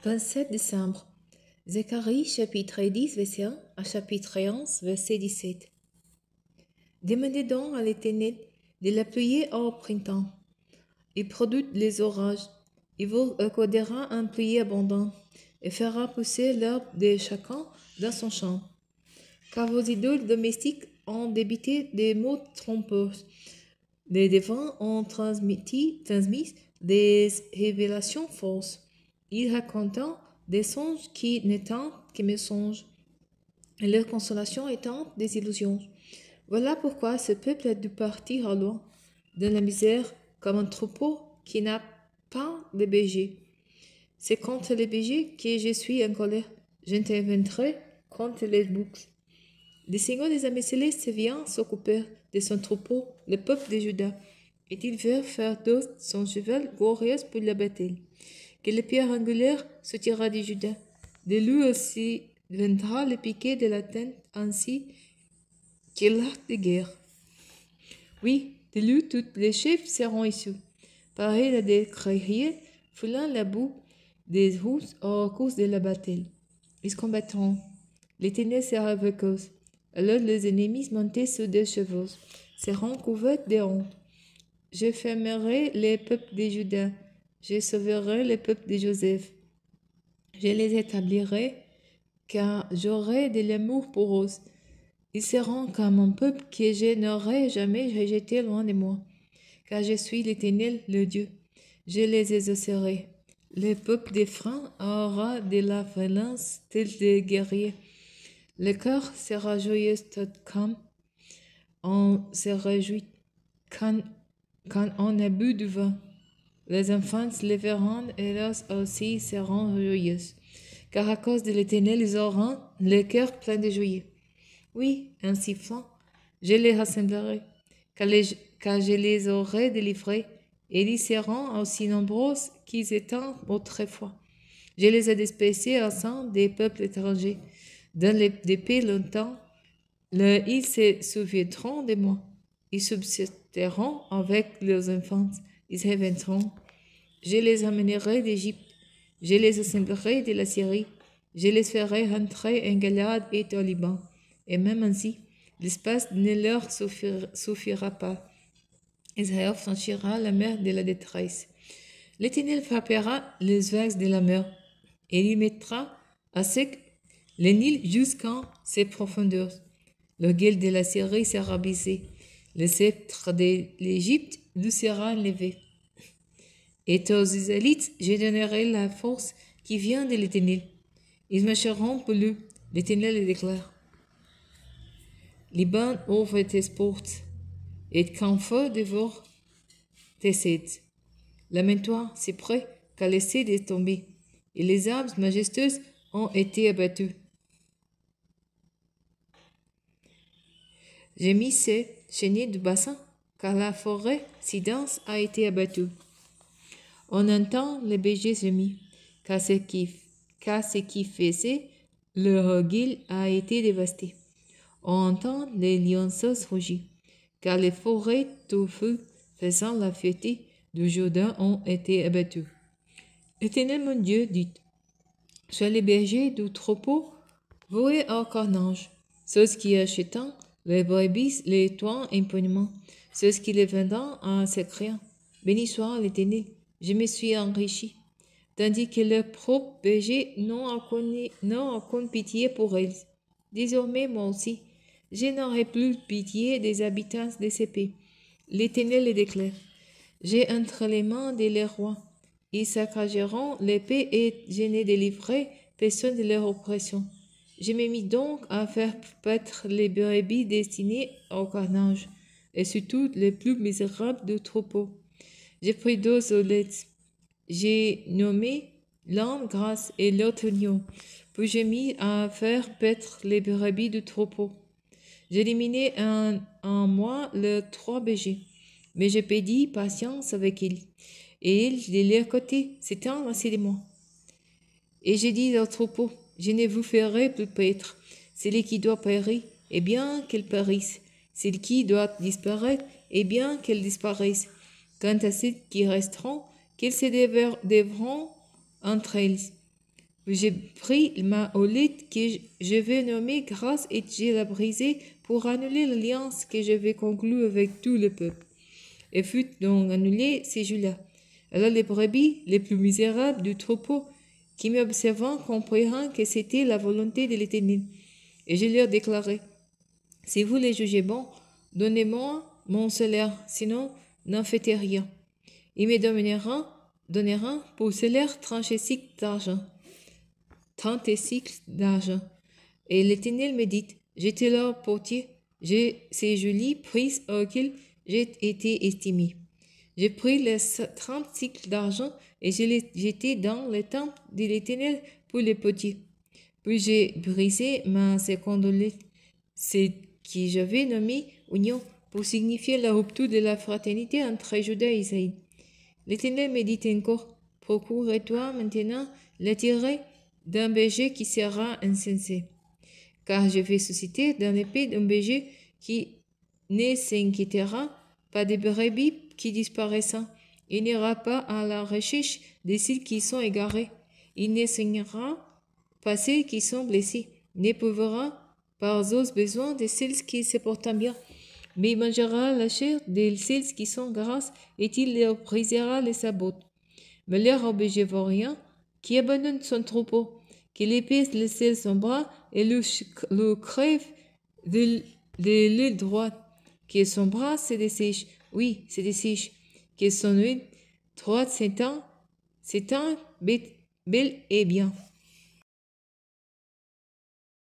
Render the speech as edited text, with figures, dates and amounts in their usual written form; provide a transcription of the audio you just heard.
27 décembre. Zacharie, chapitre 10, verset 1 à chapitre 11, verset 17. Demandez donc à l'Éternel de l'appuyer au printemps. Il produit les orages. Il vous accordera un pluie abondant et fera pousser l'herbe de chacun dans son champ. Car vos idoles domestiques ont débité des mots trompeurs. Les devins ont transmis des révélations fausses. Ils racontent des songes qui n'étaient que mensonges, et leur consolation étant des illusions. Voilà pourquoi ce peuple a dû partir à loin, dans la misère, comme un troupeau qui n'a pas de berger. C'est contre les bergers que je suis en colère. J'interviendrai contre les boucs. Le Seigneur des armées célestes vient s'occuper de son troupeau, le peuple de Juda, et il veut faire de son cheval glorieux pour la bataille. Que le pierre angulaire sortira de Juda. De lui aussi viendra le piquet de la tente ainsi que l'arc de guerre. Oui, de lui tous les chefs seront issus. Pareil à des guerriers foulant la boue des routes au cours de la bataille. Ils combattront. L'Éternel sera avec eux. Alors les ennemis montés sur des chevaux seront couverts de honte. Je fermerai les peuples de Juda. Je sauverai les peuples de Joseph. Je les établirai, car j'aurai de l'amour pour eux. Ils seront comme un peuple que je n'aurai jamais rejeté loin de moi, car je suis l'Éternel, le Dieu. Je les exaucerai. Le peuple des freins aura de la violence tel des guerriers. Le cœur sera joyeux tout comme on se réjouit quand on a bu du vin. Les enfants se lèveront et eux aussi seront joyeux, car à cause de l'Éternel, ils auront le cœur plein de joie. Oui, en sifflant, je les rassemblerai, car je les aurai délivrés, et ils seront aussi nombreux qu'ils étaient autrefois. Je les ai dispersés au sein des peuples étrangers. Dans des pays longtemps, ils se souviendront de moi. Ils subsisteront avec leurs enfants. Ils reviendront. Je les amènerai d'Égypte. Je les assemblerai de la Syrie. Je les ferai rentrer en Galade et au Liban. Et même ainsi, l'espace ne leur suffira pas. Israël franchira la mer de la détresse. L'Éternel frappera les vagues de la mer, et il mettra à sec le Nil jusqu'en ses profondeurs. Le gueule de la Syrie sera brisé, le sceptre de l'Égypte lui sera levé. Et aux Israélites, je donnerai la force qui vient de l'Éternel. Ils marcheront pour lui, l'Éternel le déclare. Liban ouvre tes portes, et qu'un feu dévore tes cèdres. Lamentoi, c'est près qu'à laisser de tomber, et les arbres majestueux ont été abattus. J'ai mis ces chenilles du bassin, car la forêt si dense a été abattue. On entend les bergers gémir, car ce qui faisait leur gueule a été dévasté. On entend les lionceaux rugir, car les forêts touffues faisant la fierté du Jourdain ont été abattues. L'Éternel mon Dieu dit, sois les bergers du troupeau, voués au carnage, ceux qui achètent les brebis les toits impunément, ceux qui les vendent en s'écriant, béni soit l'Éternel, je me suis enrichi, tandis que leurs propres bergers n'ont aucune pitié pour elles. Désormais, moi aussi, je n'aurai plus pitié des habitants de ces pays. L'Éternel le déclare. J'ai entre les mains de les rois. Ils saccageront l'épée et je n'ai délivré personne de leur oppression. Je me mis donc à faire paître les brebis destinées au carnage, et surtout les plus misérables du troupeau. J'ai pris deux oulettes. J'ai nommé l'un grâce et l'autre lion, puis j'ai mis à faire paître les brebis du troupeau. J'ai éliminé en moi les trois bergers, mais j'ai pédi patience avec ils, et ils, de leur côté, s'étaient lassés de moi. Et j'ai dit au troupeau, je ne vous ferai plus paître. Celui qui doit périr, eh bien qu'elle périsse. Celui qui doit disparaître, eh bien qu'elle disparaisse. Quant à ceux qui resteront, qu'ils se déverront entre elles. J'ai pris ma houlette que je vais nommer grâce et je la brisée pour annuler l'alliance que j'avais conclue avec tout le peuple. Et fut donc annulée ces jours-là. Alors les brebis les plus misérables du troupeau, qui m'observant, comprirent que c'était la volonté de l'Éternel. Et je leur déclarai, si vous les jugez bons, donnez-moi mon salaire, sinon n'en faites rien. Ils me donneront pour salaire 30 cycles d'argent. 30 cycles d'argent. Et l'Éternel me dit, j'étais leur portier, ces jolis prix auxquels j'ai été estimé. J'ai pris les 30 cycles d'argent et je les jetai dans le temple de l'Éternel pour les potiers. Puis j'ai brisé ma seconde lettre, ce que j'avais nommé union, pour signifier la rupture de la fraternité entre Juda et Israël. L'Éternel me dit encore, procure-toi maintenant l'attirer d'un berger qui sera insensé. Car je vais susciter dans l'épée d'un berger qui ne s'inquiétera pas des brebis qui disparaissent. Il n'ira pas à la recherche des ceux qui sont égarés. Il ne saignera pas ceux qui sont blessés. Il n'éprouvera par eux besoin de ceux qui se portent bien. Mais il mangera la chair de ceux qui sont grasses et il leur brisera les sabots. Mais leur berger vaurien qui abandonne son troupeau, qu'il épaisse le ciel son bras et le crève de l'œil droite, que son bras se dessèche, oui, se dessèche, que son œil droite s'étend bel et bien.